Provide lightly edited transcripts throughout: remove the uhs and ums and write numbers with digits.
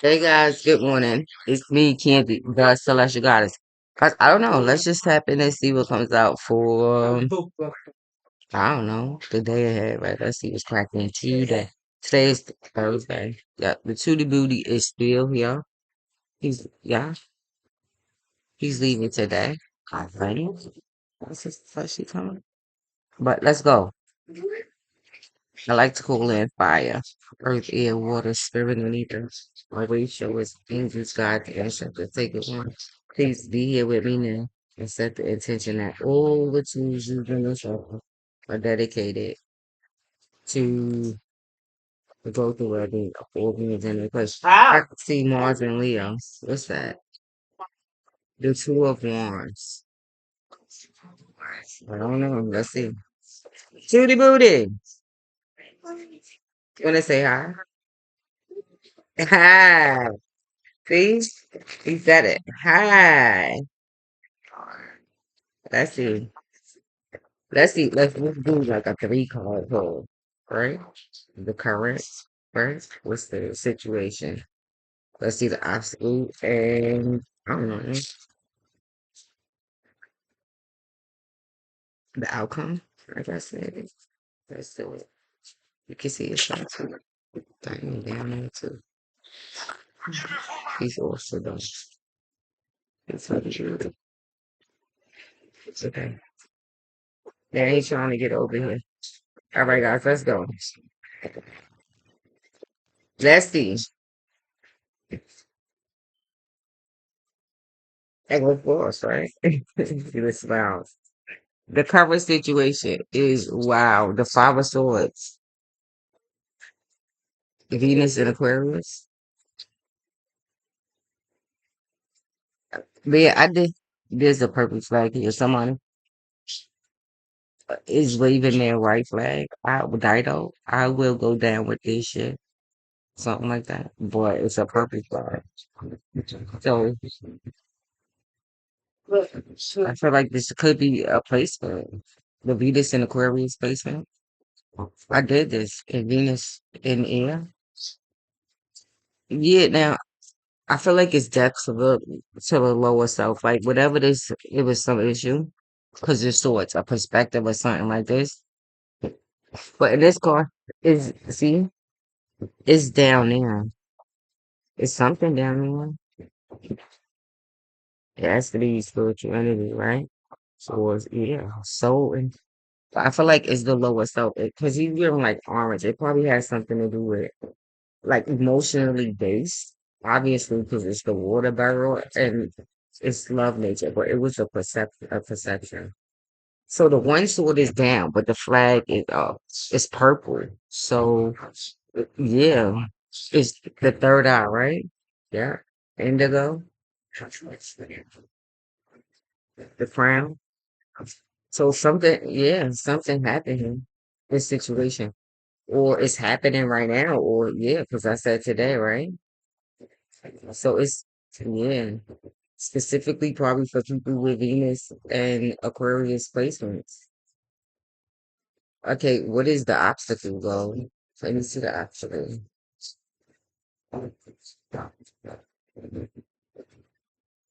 Hey guys, good morning. It's me, Candy, the Celestial Goddess. I don't know. Let's just tap in and see what comes out for, I don't know, the day ahead, right? Let's see what's cracking today. Today is Thursday. Yeah, the Tootie Booty is still here. Yeah, he's leaving today. I think. What's his fleshy coming? But let's go. I like to call in fire, earth, air, water, spirit, and ether. My ratio is angels, God, the ancestor, take it one. Please be here with me now and set the intention that all the tools you've been instructed are dedicated to the growth of well-being of all beings in the place. I can see Mars and Leo. What's that? The Two of Wands. I don't know. Let's see. Tootie Booty. You want to say hi? Hi. See? He said it. Hi. Let's see. Let's see. Let's do like a three card pull, right? The current, right? What's the situation? Let's see the obstacle and I don't know the outcome. I guess maybe. Let's do it. You can see it's not too tiny down there too. He's also done. It's okay. Now he's trying to get over here. All right, guys, let's go. Let's see. That goes for us, right? See the smiles. The cover situation is wow. The Five of Swords, Venus and Aquarius. But yeah, I did. There's a purple flag here. Someone is waving their white flag. Dido, I will go down with this shit. Something like that. But it's a purple flag. So I feel like this could be a placement. The Venus and Aquarius placement. I did this in Venus in air. Yeah, now I feel like it's depth to the lower self. Like whatever this, it was some issue because it's swords, a perspective or something like this. But in this card, is see, it's down there. It's something down there. It has to be spiritual energy, right? So it's, yeah. So and I feel like it's the lower self because he's wearing like orange. It probably has something to do with like emotionally based, obviously because it's the water barrel and it's love nature, but it was a perception. So the one sword is down, but the flag is it's purple. So yeah, it's the third eye, right? Yeah, indigo, the crown. So something, yeah, something happened here. This situation, or it's happening right now, or yeah, because I said today, right? So it's yeah, specifically probably for people with Venus and Aquarius placements. Okay, what is the obstacle though? Let me see the obstacle.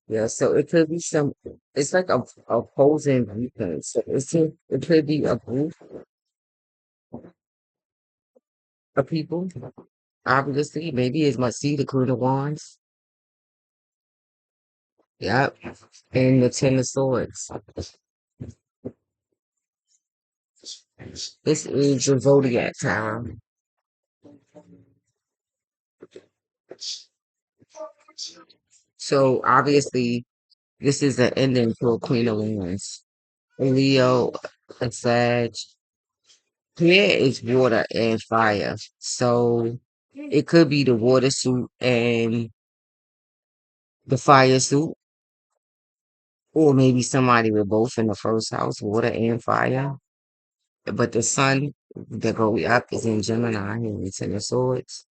Yeah, so it could be some. It's like a opposing viewpoint. So it could be a group of people. Obviously, maybe it must see the Queen of Wands. Yep, and the Ten of Swords. This is the zodiac time. So obviously, this is the ending to a Queen of Wands. Leo, a Sag. Here is water and fire. So it could be the water suit and the fire suit, or maybe somebody with both in the first house, water and fire. But the sun that go up is in Gemini and it's in the swords.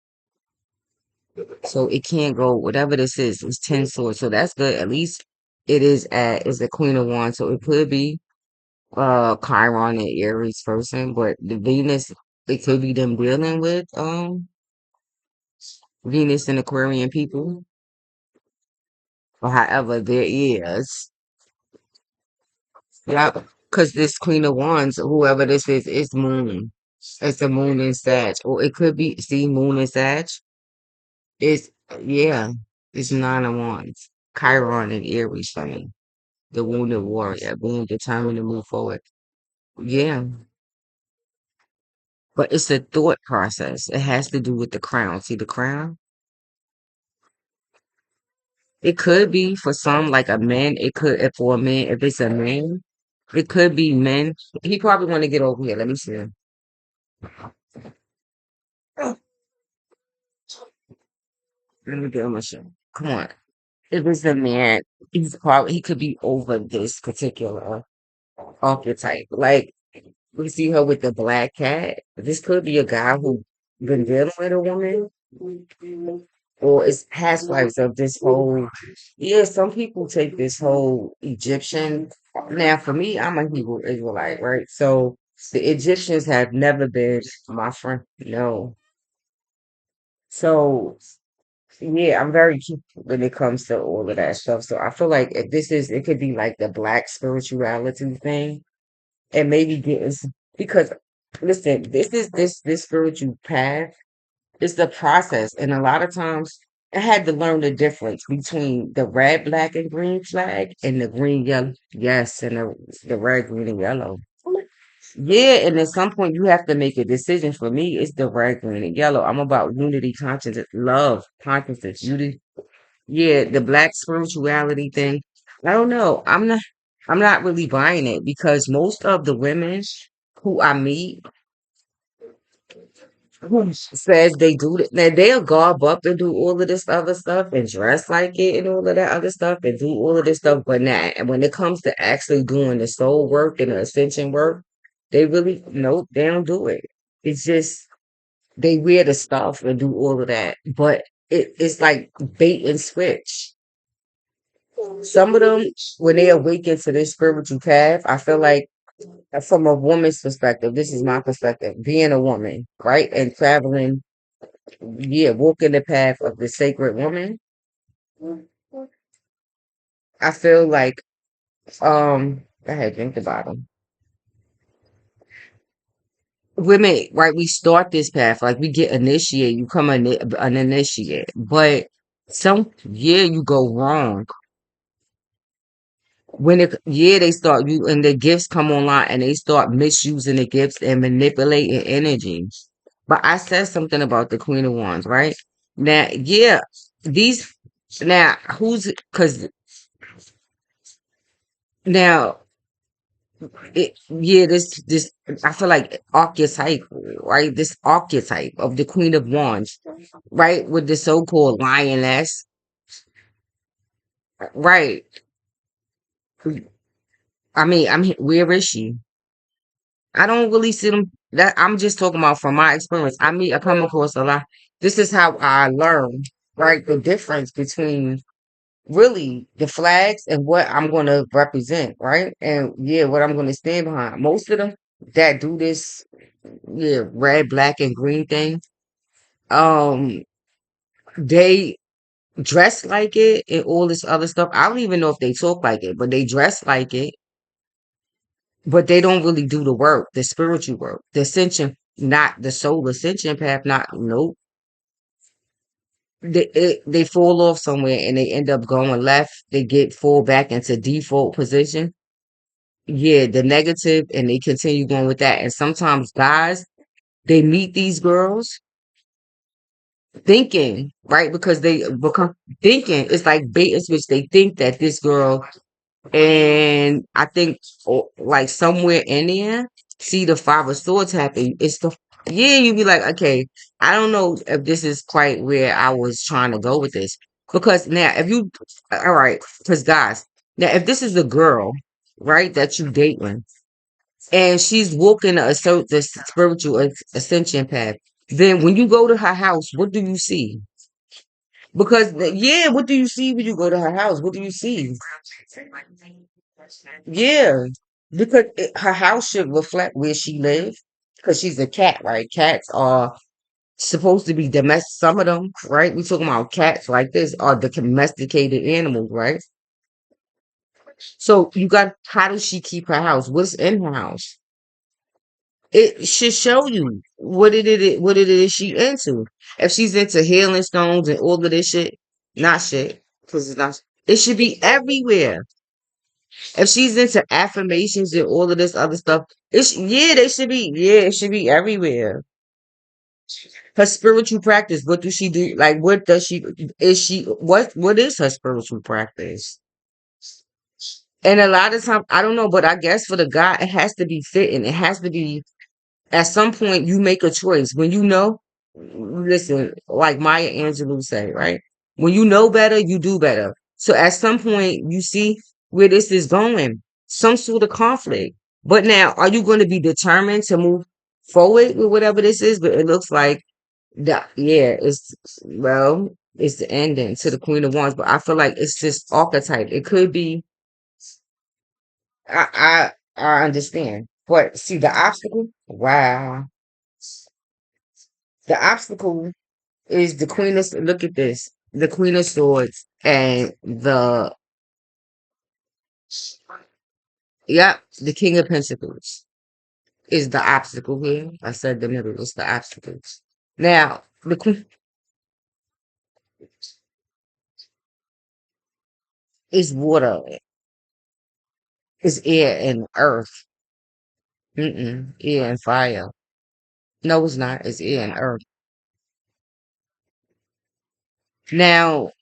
So it can't go, whatever this is, it's 10 swords. So that's good. At least it is the Queen of Wands. So it could be Chiron and Aries person, but the Venus, it could be them dealing with Venus and Aquarian people, or however there is. Yep. Because this Queen of Wands, whoever this is Moon. It's the Moon in Sag. Or it could be, see, Moon in Sag. It's, yeah, it's Nine of Wands. Chiron and Aries for me. The wounded warrior, being determined to move forward. Yeah. But it's a thought process. It has to do with the crown. See the crown? It could be for some, like a man. It could, if for a man, if it's a man, it could be men. He probably want to get over here. Let me see. Let me get him a show. Come on. If it's a man, he could be over this particular archetype. Like we see her with the black cat. This could be a guy who been dealing with a woman, or it's past lives of this whole. Yeah, some people take this whole Egyptian. Now, for me, I'm a Hebrew Israelite, right? So the Egyptians have never been my friend. No. So yeah, I'm very keen when it comes to all of that stuff. So I feel like if this is, it could be like the black spirituality thing, and maybe get us because listen, this spiritual path is the process, and a lot of times I had to learn the difference between the red, black, and green flag and the green, yellow, yes, and the red, green, and yellow. Yeah, and at some point you have to make a decision. For me, it's the red, green, and yellow. I'm about unity, consciousness, love, consciousness, unity. Yeah, the black spirituality thing. I don't know. I'm not really buying it because most of the women who I meet who says they do that, now they'll garb up and do all of this other stuff and dress like it and all of that other stuff and do all of this stuff, but not. And when it comes to actually doing the soul work and the ascension work, they really nope, they don't do it. It's just they wear the stuff and do all of that, but it's like bait and switch. Some of them, when they awaken to this spiritual path, I feel like from a woman's perspective, this is my perspective, being a woman, right? And traveling, yeah, walking the path of the sacred woman, I feel like, go ahead, drink the bottom. Women, right? We start this path, like we get initiated, you come an initiate, but yeah, you go wrong. Yeah, they start you and the gifts come online and they start misusing the gifts and manipulating energy. But I said something about the Queen of Wands, right? Now, yeah, these now who's because now this I feel like archetype, right? This archetype of the Queen of Wands, right? With the so-called lioness, right? I mean, where is she? I don't really see them. That I'm just talking about from my experience. I come across a lot. This is how I learn, right? The difference between really the flags and what I'm going to represent, right? And yeah, what I'm going to stand behind. Most of them that do this, yeah, red, black, and green thing, um, they dress like it and all this other stuff. I don't even know if they talk like it, but they dress like it, but they don't really do the work, the spiritual work, the ascension, not the soul ascension path, not nope. They fall off somewhere and they end up going left. They get fall back into default position. Yeah, the negative, and they continue going with that. And sometimes guys, they meet these girls thinking, right? Because they become thinking it's like bait and switch. They think that this girl, and I think like somewhere in there, see the Five of Swords happen. It's the yeah, you be like, okay, I don't know if this is quite where I was trying to go with this. Because now, if you, all right, because guys, now if this is a girl, right, that you dating, and she's walking the spiritual ascension path, then when you go to her house, what do you see? Because yeah, what do you see when you go to her house? What do you see? Yeah, because her house should reflect where she lives. Because she's a cat, right? Cats are. supposed to be domestic. Some of them, right? We talking about cats like this are the domesticated animals, right? So you got how does she keep her house? What's in her house? It should show you what it is she into. If she's into healing stones and all of this shit, not shit, because it's not. It should be everywhere. If she's into affirmations and all of this other stuff, yeah, they should be. Yeah, it should be everywhere. Her spiritual practice. What does she do? Like, what does she? Is she what is her spiritual practice? And a lot of time, I don't know, but I guess for the guy, it has to be fitting. It has to be at some point you make a choice when you know. Listen, like Maya Angelou say, right? When you know better, you do better. So at some point, you see where this is going, some sort of conflict. But now, are you going to be determined to move forward with whatever this is? But it looks like that, yeah, it's the ending to the Queen of Wands. But I feel like it's just archetype. It could be. I understand. But see the obstacle. Wow, the obstacle is the Queen of. Look at this. The Queen of Swords and the King of Pentacles is the obstacle here. I said the middle is the obstacles. Now the Queen is water, is air and earth. Air and fire. No, it's not. It's air and earth. Now,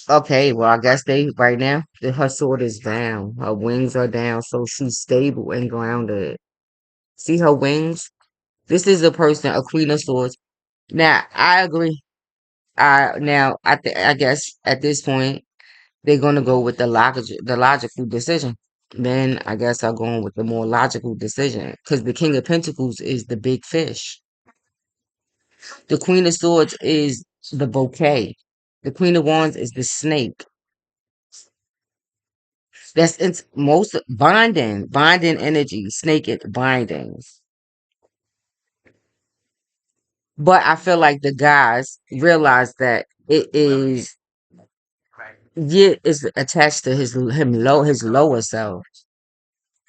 okay, well, I guess they right now her sword is down. Her wings are down, so she's stable and grounded. See her wings? This is a person, a Queen of Swords. Now, I agree. I guess at this point they're gonna go with the logical decision. Then I guess I'm going with the more logical decision because the King of Pentacles is the big fish. The Queen of Swords is the bouquet. The Queen of Wands is the snake. It's most binding energy, snake it bindings. But I feel like the guys realize that it is yeah, it's attached to his lower self.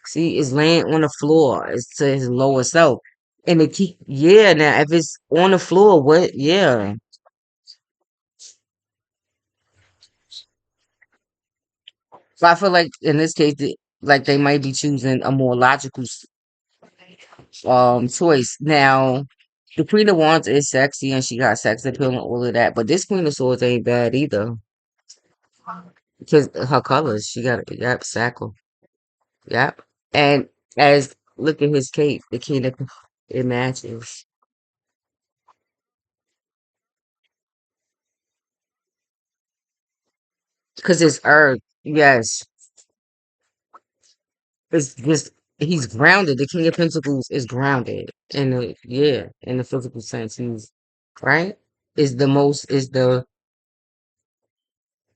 See, it's laying on the floor. It's to his lower self. And the key, yeah. Now, if it's on the floor, what? Yeah. But I feel like in this case, like they might be choosing a more logical choice. Now, the Queen of Wands is sexy and she got sex appeal and all of that, but this Queen of Swords ain't bad either because her colors. She got yep, sackle, yep. And as look at his cape, the King of it matches because it's Earth. Yes, it's just he's grounded. The King of Pentacles is grounded in the in the physical sense. He's right. Is the most is the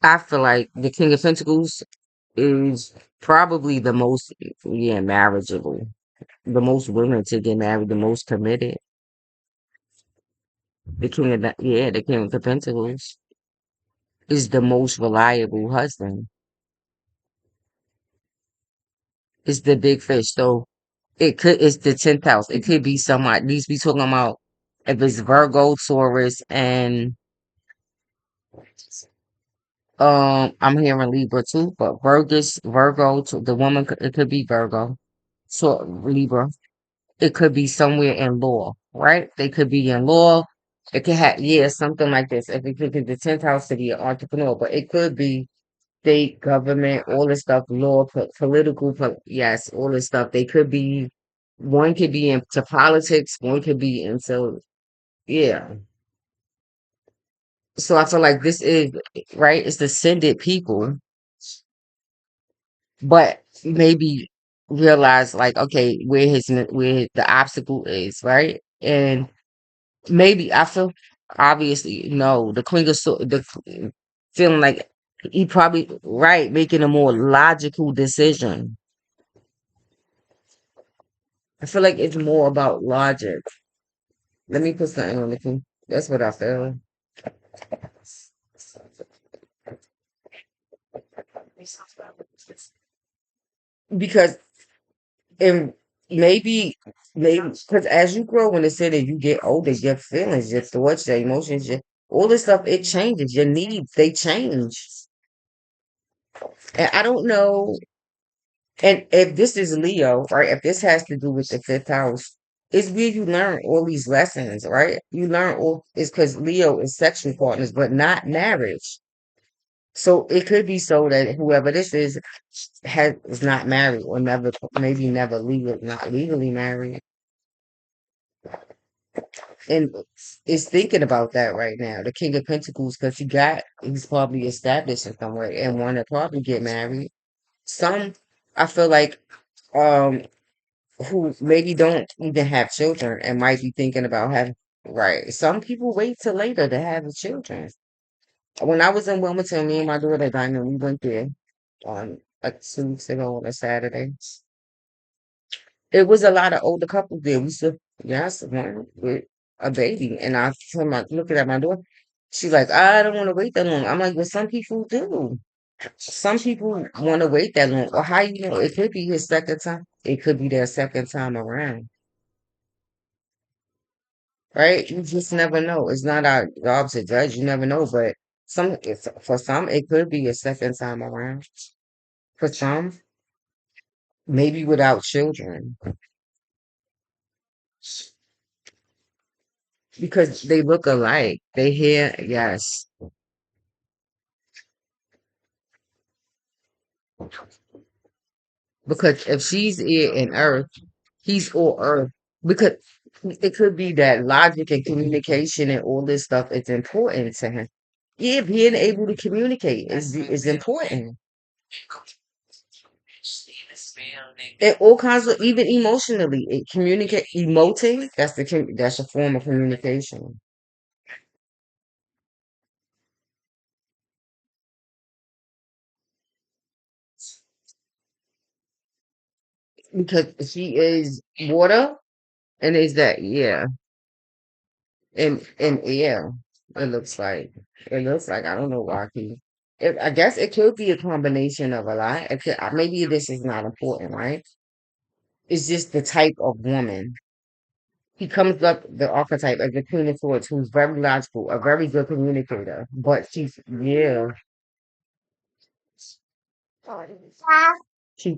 I feel like the King of Pentacles is probably the most marriageable, the most willing to get married, the most committed. The King of the Pentacles is the most reliable husband. It's the big fish. So it's the 10th house. It could be somebody these be talking about if it's Virgo, Taurus, and I'm hearing Libra too, but Virgo, the woman, it could be Virgo, so Libra. It could be somewhere in law, right? They could be in law. It could have, yeah, something like this. If you think of the 10th house to be an entrepreneur, but it could be state, government, all this stuff, law, political, yes, all this stuff. They could be, one could be into politics, one could be into, yeah. So I feel like this is, right? It's ascended people, but maybe realize like, okay, where the obstacle is, right? And maybe I feel obviously no, the Queen of feeling like he probably right making a more logical decision. I feel like it's more about logic. Let me put something on the thing. That's what I feel. Because and maybe because as you grow in the city, you get older, your feelings, your thoughts, your emotions, your all this stuff, it changes. Your needs, they change. And I don't know. And if this is Leo, right? If this has to do with the fifth house, it's where you learn all these lessons, right? You learn all it's because Leo is sexual partners, but not marriage. So it could be so that whoever this is not married or never maybe never legal not legally married and is thinking about that right now. The King of Pentacles, because he's probably established in somewhere and want to probably get married. Some I feel like um who maybe don't even have children and might be thinking about having right. Some people wait till later to have the children. When I was in Wilmington, me and my daughter Diamond, we went there on like 2 weeks ago on a Saturday. It was a lot of older couples there. We still, yes, one with a baby. And I told my looking at my daughter, she's like, I don't want to wait that long. I'm like, but some people do. Some people want to wait that long. Or how you know? It could be his second time. It could be their second time around. Right? You just never know. It's not our job to judge. You never know. But for some, it could be a second time around. For some, maybe without children. Because they look alike. They hear, yes. Because if she's air and earth, he's all earth. Because it could be that logic and communication and all this stuff is important to him. Yeah, being able to communicate is important. And all kinds of even emotionally, it communicate emoting. That's a form of communication. Because she is water, and is that yeah. And yeah, it looks like I don't know why he. I guess it could be a combination of a lot. Maybe this is not important, right? It's just the type of woman. He comes up the archetype as the Queen of Swords, who's very logical, a very good communicator. But she's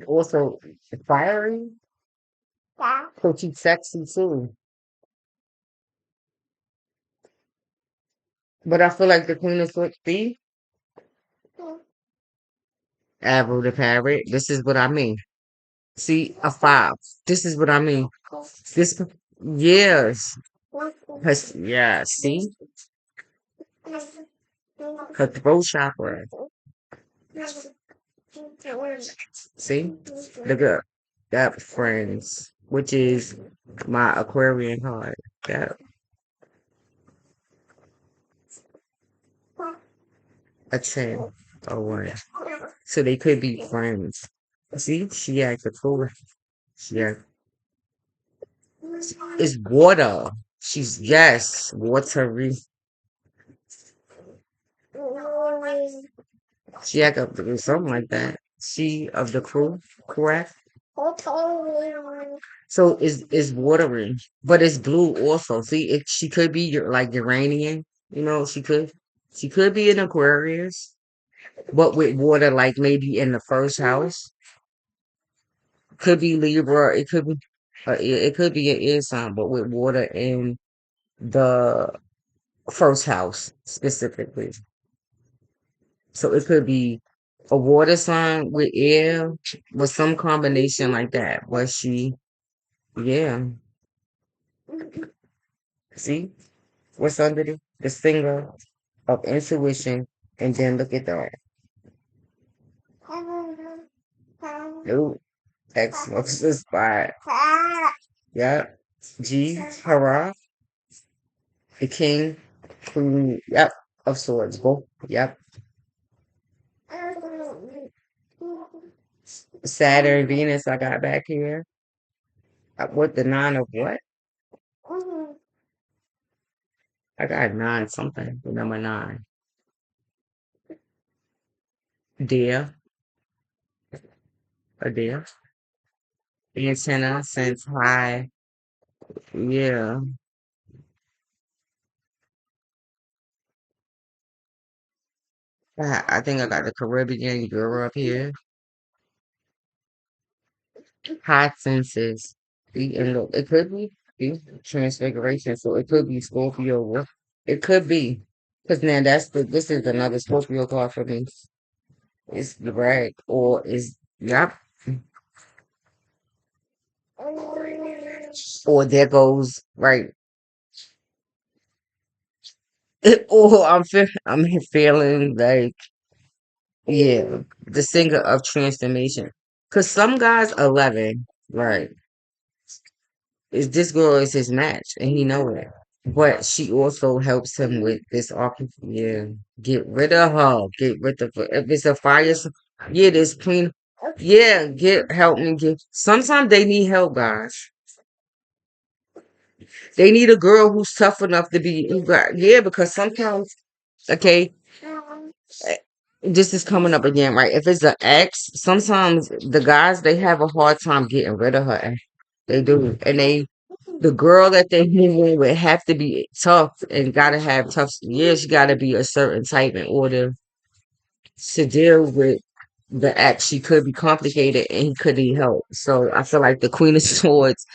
also fiery, so she's sexy too. But I feel like the Queen of Swords, see, Arrow the parrot. This is what I mean. See, a five. This is what I mean. This, yes. Yeah, see? Her throat chakra. See? Look up. That friends, which is my Aquarian card. That a 10 or one. So they could be friends. See? She acts a cool. She act, it's water. She's, yes, watery. She act up to do something like that. She of the crew, correct? So it's watery, but it's blue also. See, she could be like Uranian. She could be an Aquarius, but with water, like maybe in the first house. Could be Libra. It could be an air sign, but with water in the first house specifically. So it could be a water sign with air, with some combination like that. But yeah. See what's under the singer of intuition, and then look at that. Ooh, X marks the spot. Yep. G, hurrah. The king, queen, yep, of swords. Both, yep. Saturn, Venus, I got back here. What the nine of what? I got nine something. The number nine. Deer. A deer. Antenna, sense high. Yeah. I think I got the Caribbean girl up here. High senses. And look, it could be transfiguration, so it could be Scorpio. It could be. Because now this is another Scorpio card for me. It's the rag or is yep. Or there goes right. Or I'm feeling like yeah, the singer of transformation. Cause some guys 11, right? Is this girl is his match and he know it. But she also helps him with this yeah. Get rid of her. Get rid of her. If it's a fire, yeah, this clean. Yeah, help me get. Sometimes they need help, guys. They need a girl who's tough enough to be. Yeah, because sometimes, okay, eh, this is coming up again, right? If it's an ex, sometimes the guys they have a hard time getting rid of her. They do, and the girl that they move in with have to be tough and gotta have tough. Yeah, she gotta be a certain type in order to deal with the ex. She could be complicated, and he could need help. So I feel like the Queen of Swords.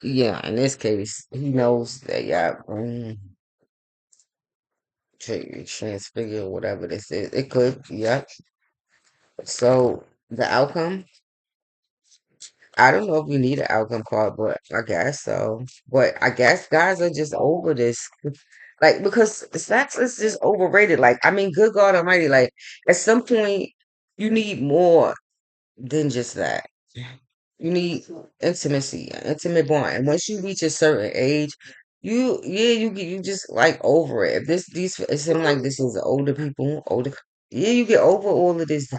Yeah, in this case, he knows that. Yeah, transfigure whatever this is. It could. Yeah. So the outcome, I don't know if you need an outcome card, but I guess so. But I guess guys are just over this. Like, because sex is just overrated. Like, I mean, good God Almighty, like, at some point, you need more than just that. You need intimacy, an intimate bond. And once you reach a certain age, you just like over it. If it seems like this is older people, yeah, you get over all of this.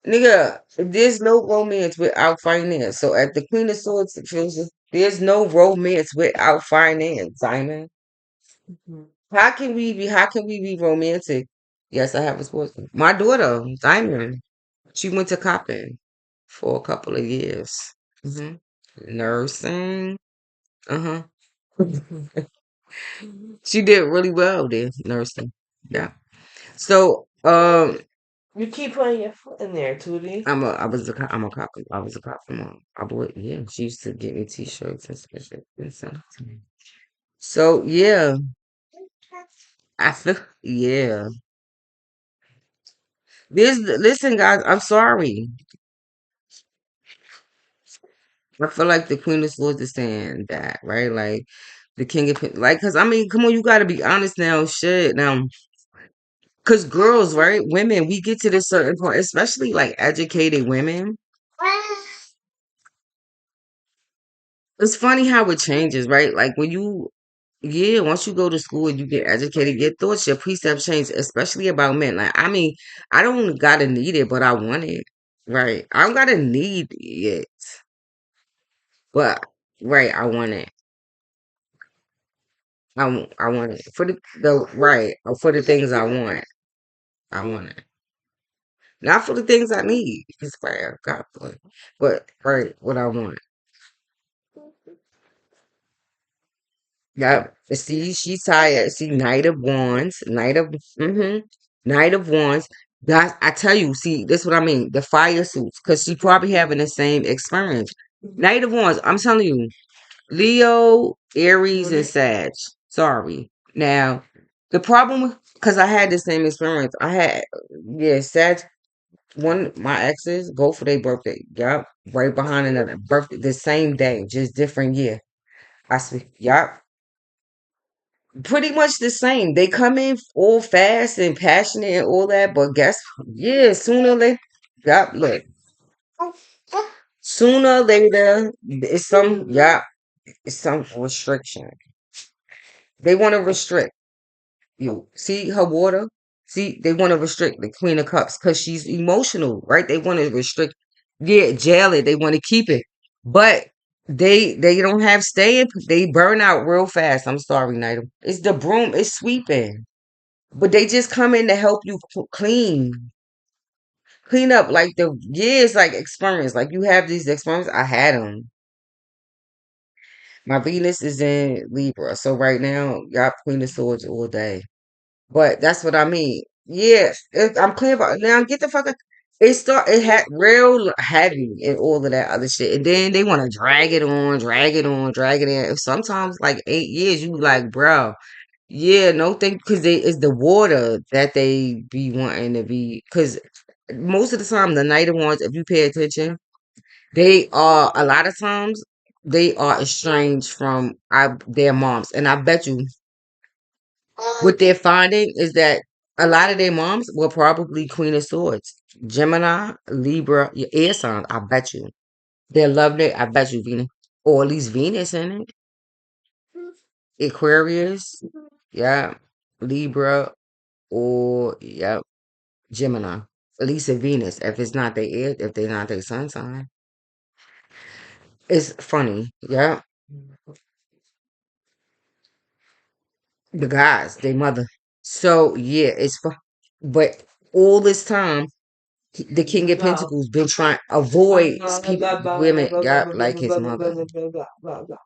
Nigga, there's no romance without finance. So at the Queen of Swords, there's no romance without finance, Simon. How can we be romantic? Yes, I have a sports. My daughter, Diamond, she went to Coppin for a couple of years. hmm Nursing. Uh-huh. She did really well there, nursing. Yeah. So, You keep putting your foot in there, Tootie. I'm a cop. I was a cop mom. I would, yeah. She used to get me t-shirts and special and stuff. So yeah, I feel yeah. Listen, guys. I'm sorry. I feel like the Queen of Swords is saying that, right? Like the King of like, cause I mean, come on, you got to be honest now. Shit, now, cause girls, right? Women, we get to this certain point, especially like educated women. It's funny how it changes, right? Like when you, yeah, once you go to school and you get educated, your thoughts, your precepts change, especially about men. Like, I mean, I don't gotta need it, but I want it, right? I don't gotta need it, but right, I want it. I want it for the right for the things I want. I want it, not for the things I need. It's fair, God, but right, what I want. Yep. See, she's tired. See, Knight of Wands, Knight of Wands. That I tell you, see, this what I mean. The fire suits, because she probably having the same experience. Knight of Wands. I'm telling you, Leo, Aries, and Sag. Sorry. Now, the problem, because I had the same experience. I had, yeah, Sag. One my exes go for their birthday. Yup, right behind another birthday, the same day, just different year. I see. Yup. Pretty much the same. They come in all fast and passionate and all that, but guess, yeah, sooner or later, yeah, look, sooner or later, it's some restriction. They want to restrict you. See her water? See, they want to restrict the Queen of Cups because she's emotional, right? They want to restrict, yeah, jail it. They want to keep it, but They don't have staying. They burn out real fast. I'm sorry, Nita. It's the broom. It's sweeping, but they just come in to help you clean up. Like the years, like experiments. Like you have these experiments. I had them. My Venus is in Libra, so right now, y'all Queen of Swords all day. But that's what I mean. Yeah, I'm clear about now. Get the fuck. It had real heavy and all of that other shit, and then they want to drag it on, drag it on, drag it in. Sometimes like 8 years, you like, bro. Yeah, no thing, because it's the water that they be wanting to be. Because most of the time, the nighter ones, if you pay attention, they are a lot of times they are estranged from their moms, and I bet you what they're finding is that a lot of their moms were probably Queen of Swords, Gemini, Libra, your air signs. I bet you they're loving it. I bet you Venus, or at least Venus in it, Aquarius, yeah, Libra, or yeah, Gemini. At least a Venus. If it's not their air, if they're not their sun sign, it's funny. Yeah, the guys, their mother. So yeah, but all this time the King of Blah, Pentacles been trying blah, avoid blah, people, blah, blah, blah, women, blah, yeah, blah, like his blah, blah, mother. blah, blah, blah, blah, blah.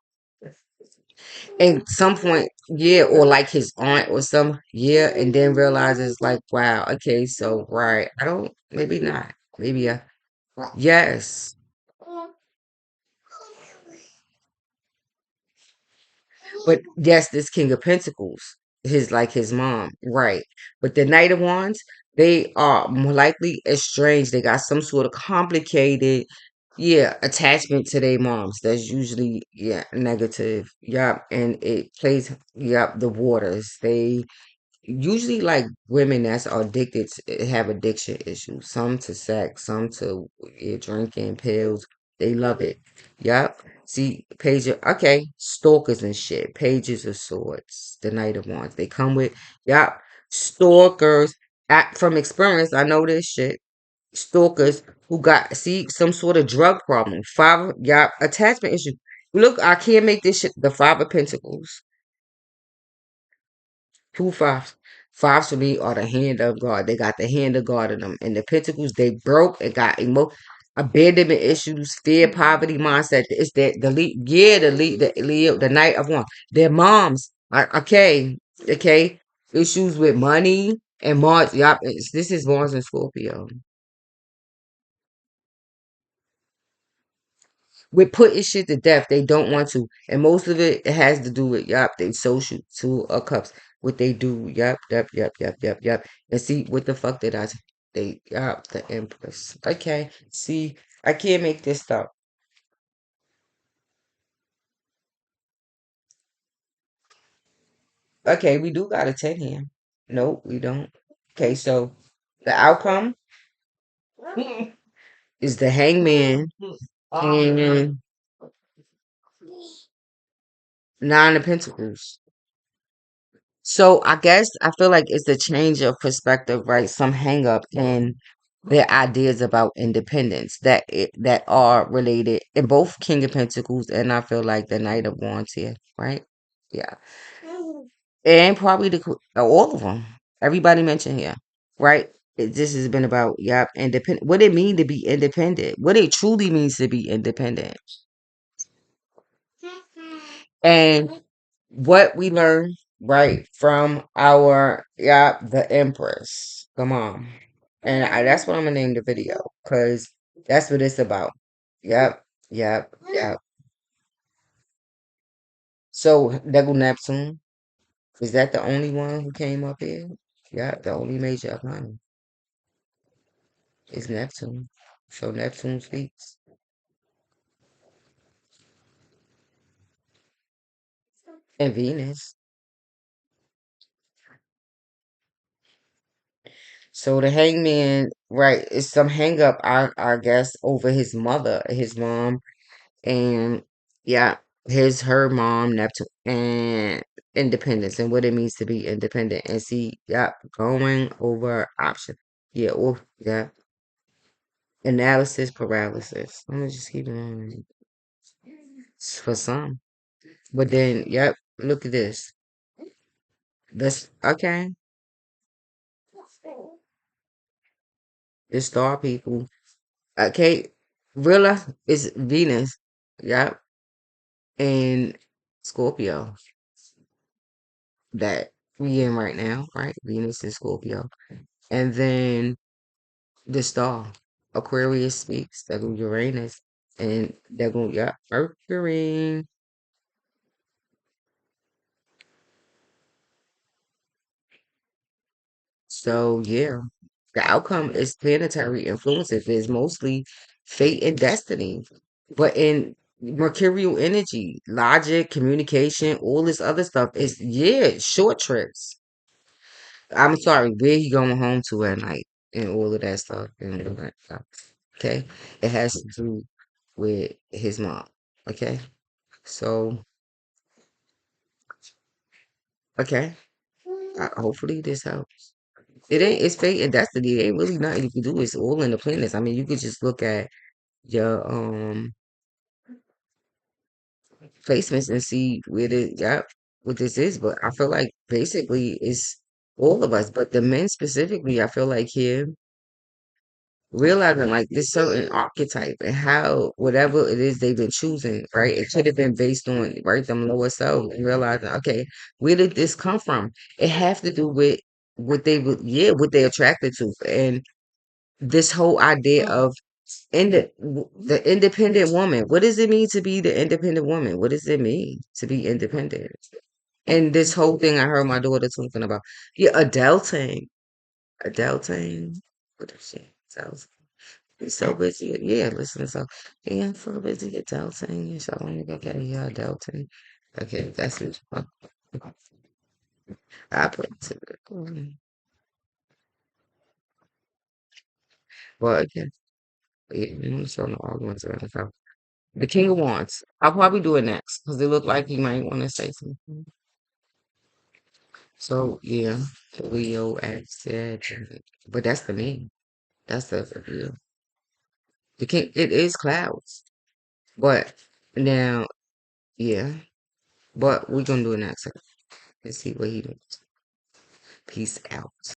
And some point, yeah, or like his aunt or some, yeah, and then realizes like, wow, okay, so right, I don't, maybe not, maybe yes. But yes, this King of Pentacles, his mom, right? But the Knight of Wands, they are more likely estranged. They got some sort of complicated, yeah, attachment to their moms. That's usually negative. Yup, and it plays the waters. They usually like women that's addicted have addiction issues, some to sex, some to drinking pills. They love it. Yep. See, okay, stalkers and shit, pages of swords, the Knight of Wands, they come with, yep, stalkers. From experience, I know this shit. Stalkers who got, see, some sort of drug problem, five, yep, attachment issue. Look, I can't make this shit. The Five of Pentacles, two fives. Fives for me are the hand of God. They got the hand of God in them. And the pentacles, they broke and got abandonment issues, fear, poverty, mindset. It's that the lead, yeah, the Leo, the Knight of One. Their moms, okay, okay, issues with money and Mars. Yup, this is Mars and Scorpio. We're putting shit to death. They don't want to. And most of it has to do with, they social, two of cups. What they do, yep. And see, what the fuck did the Empress. Okay, see, I can't make this up. Okay, we do got a 10 here. Nope, we don't. Okay, so the outcome is the hangman and nine of pentacles. So I guess I feel like it's a change of perspective, right? Some hang up in their ideas about independence that are related in both King of Pentacles and I feel like the Knight of Wands here, right? Yeah, and probably all of them. Everybody mentioned here, right? This has been about independent. What it mean to be independent? What it truly means to be independent, and what we learn right from our the Empress, the mom, and that's what I'm gonna name the video because that's what it's about. Yep. So there go Neptune. Is that the only one who came up here? Yeah, the only major planet is Neptune. So Neptune speaks, and Venus. So the hangman, right, is some hang up, I guess, over his mother, his mom. And yeah, her mom, Neptune, and independence and what it means to be independent. And see, going over option. Yeah, or analysis paralysis. I'm gonna just keep it on. for some. But then, yep, look at this. This okay. The star people. Okay, Rilla is Venus. Yep, and Scorpio that we in right now, right? Venus and Scorpio, and then the star Aquarius speaks. That go Uranus, and that go yeah Mercury. So yeah, the outcome is planetary influences. Is mostly fate and destiny, but in mercurial energy, logic, communication, all this other stuff is yeah short trips. I'm sorry, where he going home to at night and all of that stuff and all that stuff. Okay, it has to do with his mom. Okay, so okay, hopefully this helps. It ain't it's fate and destiny. It ain't really nothing you can do. It's all in the planets. I mean, you could just look at your placements and see where the yeah, what this is. But I feel like basically it's all of us. But the men specifically, I feel like here realizing like this certain archetype and how whatever it is they've been choosing, right? It could have been based on right them lower self and realizing, okay, where did this come from? It have to do with what they would yeah, what they attracted to. And this whole idea of the independent woman. What does it mean to be the independent woman? What does it mean to be independent? And this whole thing I heard my daughter talking about. Yeah, adulting. Adulting. What is she? Adulting. You're so busy. Yeah, listen, so yeah, I'm so busy adulting. So I'm like, okay, yeah, adulting. Okay, that's it. I put it to the well again. Yeah, so no arguments around the cup. The King of Wands. I'll probably do it next because they look like you might want to say something. So yeah, Leo said, but that's the name. That's the real. The king. It is clouds, but now yeah. But we're gonna do it next. Let's see what he does. Peace out.